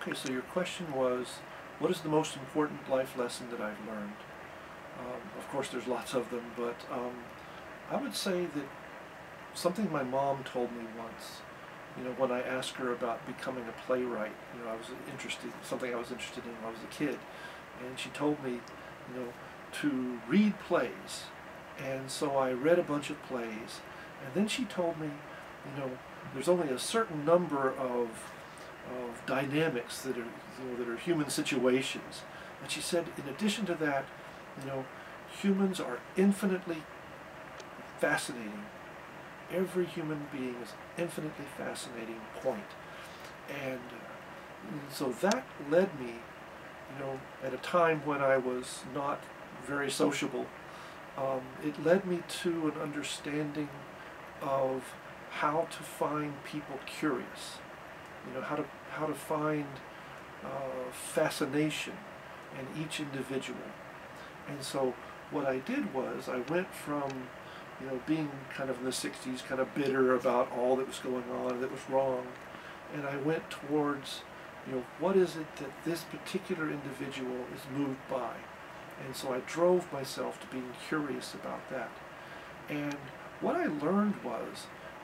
Okay, so your question was, what is the most important life lesson that I've learned? Of course, there's lots of them, but I would say that something my mom told me once, when I asked her about becoming a playwright, I was something I was interested in when I was a kid, and she told me, to read plays, and so I read a bunch of plays, and then she told me, there's only a certain number of dynamics that are human situations, and she said, in addition to that, humans are infinitely fascinating. Every human being is an infinitely fascinating point. And so that led me, at a time when I was not very sociable, it led me to an understanding of how to find people curious, how to find fascination in each individual. And so what I did was I went from being kind of in the 60s, kind of bitter about all that was going on that was wrong, and I went towards, what is it that this particular individual is moved by? And so I drove myself to being curious about that. And what I learned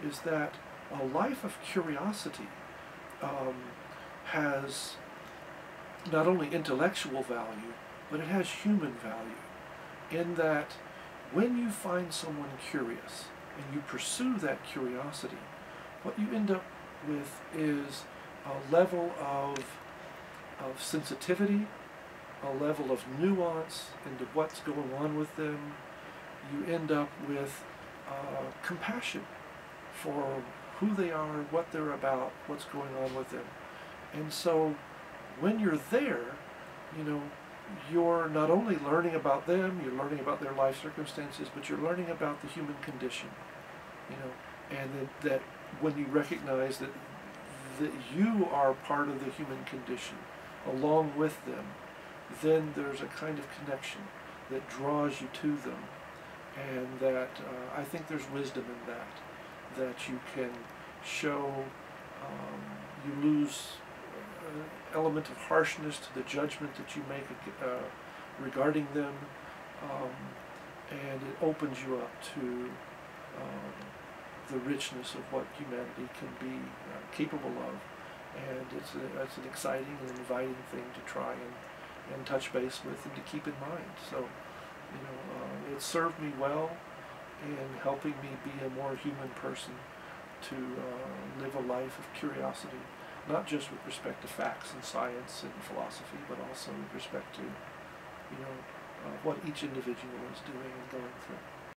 is that a life of curiosity has not only intellectual value, but it has human value, in that when you find someone curious and you pursue that curiosity, what you end up with is a level of sensitivity, a level of nuance into what's going on with them. You end up with compassion for who they are, what they're about, what's going on with them. And so when you're there, you're not only learning about them, you're learning about their life circumstances, but you're learning about the human condition, and that when you recognize that you are part of the human condition along with them, then there's a kind of connection that draws you to them, and that I think there's wisdom in that you can show, you lose element of harshness to the judgment that you make regarding them, and it opens you up to the richness of what humanity can be capable of, and it's an exciting and inviting thing to try and touch base with and to keep in mind. So, it served me well in helping me be a more human person, to live a life of curiosity, not just with respect to facts and science and philosophy, but also with respect to, what each individual is doing and going through.